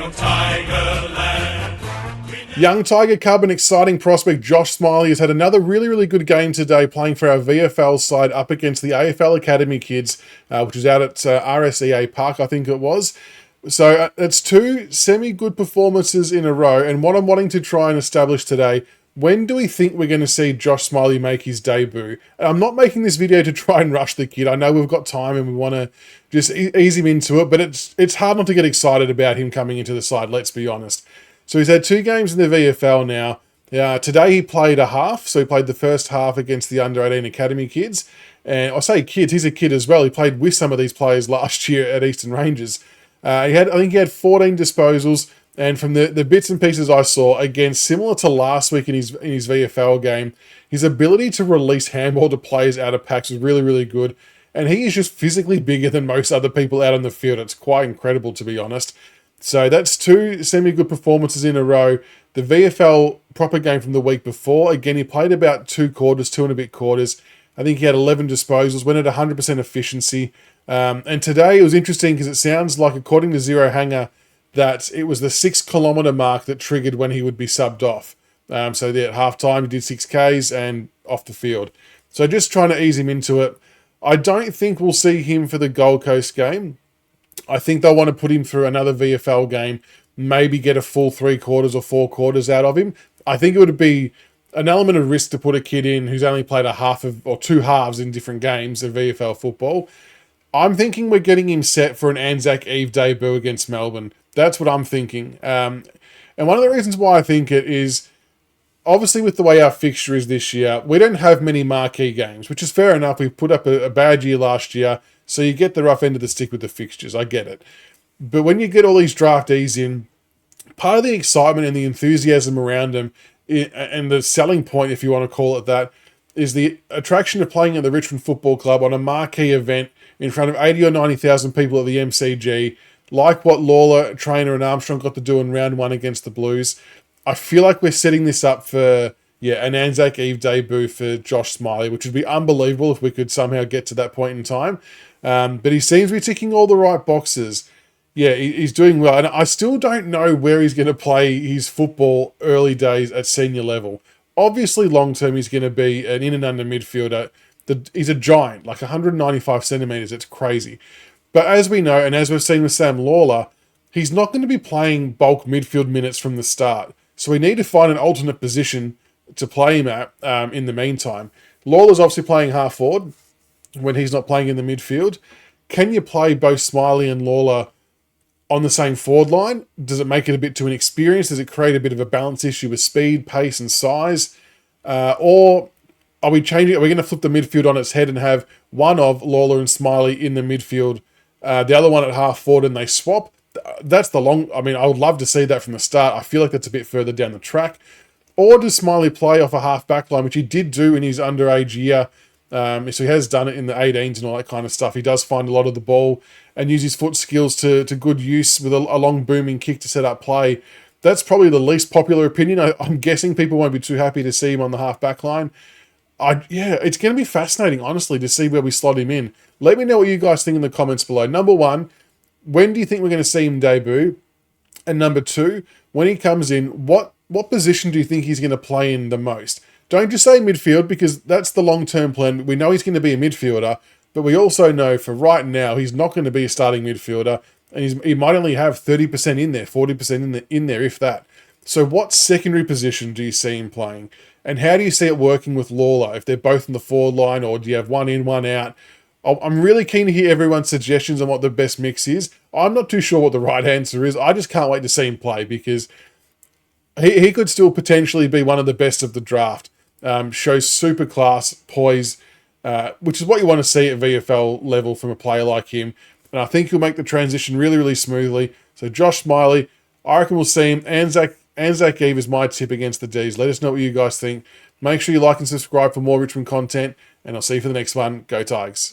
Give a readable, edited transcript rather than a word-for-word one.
from Tigerland. Young Tiger Cub and exciting prospect Josh Smillie has had another really good game today, playing for our VFL side up against the AFL Academy kids, which is out at RSEA Park, I think it was. So it's two semi-good performances in a row, and what I'm wanting to try and establish today, when do we think we're going to see Josh Smillie make his debut? And I'm not making this video to try and rush the kid. I know we've got time and we want to just ease him into it, but it's hard not to get excited about him coming into the side, let's be honest. So he's had 2 games in the VFL now. Today he played a half, so he played the first half against the under-18 Academy kids. And I say kids, he's a kid as well. He played with some of these players last year at Eastern Rangers. I think he had 14 disposals, and from the bits and pieces I saw, again, similar to last week in his VFL game, his ability to release handball to players out of packs was really good. And he is just physically bigger than most other people out on the field. It's quite incredible, to be honest. So that's 2 semi-good performances in a row. The VFL proper game from the week before, again, he played about 2 and a bit quarters. I think he had 11 disposals, went at 100% efficiency. And today it was interesting because it sounds like, according to Zero Hanger, that it was the 6 kilometre mark that triggered when he would be subbed off. So there at halftime, he did 6Ks and off the field. So just trying to ease him into it. I don't think we'll see him for the Gold Coast game. I think they'll want to put him through another VFL game, maybe get a full 3 quarters or 4 quarters out of him. I think it would be an element of risk to put a kid in who's only played or 2 halves in different games of VFL football. I'm thinking we're getting him set for an Anzac Eve debut against Melbourne. That's what I'm thinking. And one of the reasons why I think it is, obviously with the way our fixture is this year, we don't have many marquee games, which is fair enough. We put up a bad year last year, so you get the rough end of the stick with the fixtures. I get it. But when you get all these draftees in, part of the excitement and the enthusiasm around them, and the selling point, if you want to call it that, is the attraction of playing at the Richmond Football Club on a marquee event in front of 80 or 90,000 people at the MCG, like what Lawler, Trainer and Armstrong got to do in round 1 against the Blues. I feel like we're setting this up for an Anzac Eve debut for Josh Smillie, which would be unbelievable if we could somehow get to that point in time. But he seems to be ticking all the right boxes. Yeah, he's doing well. And I still don't know where he's going to play his football early days at senior level. Obviously, long-term, he's going to be an in and under midfielder. He's a giant, like 195 centimetres. It's crazy. But as we know, and as we've seen with Sam Lawler, he's not going to be playing bulk midfield minutes from the start. So we need to find an alternate position to play him at in the meantime. Lawler's obviously playing half forward when he's not playing in the midfield. Can you play both Smillie and Lawler on the same forward line? Does it make it a bit too inexperienced? Does it create a bit of a balance issue with speed, pace, and size? Or are we changing? Are we going to flip the midfield on its head and have one of Lawler and Smillie in the midfield, the other one at half forward, and they swap? That's the long... I mean, I would love to see that from the start. I feel like that's a bit further down the track. Or does Smillie play off a half back line, which he did do in his underage year? So he has done it in the 18s and all that kind of stuff. He does find a lot of the ball and use his foot skills to good use with a long booming kick to set up play. That's probably the least popular opinion. I'm guessing people won't be too happy to see him on the half back line. It's going to be fascinating, honestly, to see where we slot him in. Let me know what you guys think in the comments below. Number 1, when do you think we're going to see him debut? And number 2, when he comes in, what position do you think he's going to play in the most? Don't just say midfield, because that's the long-term plan. We know he's going to be a midfielder, but we also know for right now he's not going to be a starting midfielder, and he might only have 30% in there, 40% in there, if that. So what secondary position do you see him playing? And how do you see it working with Lawler, if they're both in the forward line, or do you have one in, one out? I'm really keen to hear everyone's suggestions on what the best mix is. I'm not too sure what the right answer is. I just can't wait to see him play, because he could still potentially be one of the best of the draft. Shows super class, poise, which is what you want to see at VFL level from a player like him. And I think he'll make the transition really smoothly. So Josh Smillie, I reckon we'll see him. Anzac Eve is my tip against the D's. Let us know what you guys think. Make sure you like and subscribe for more Richmond content, and I'll see you for the next one. Go Tigers.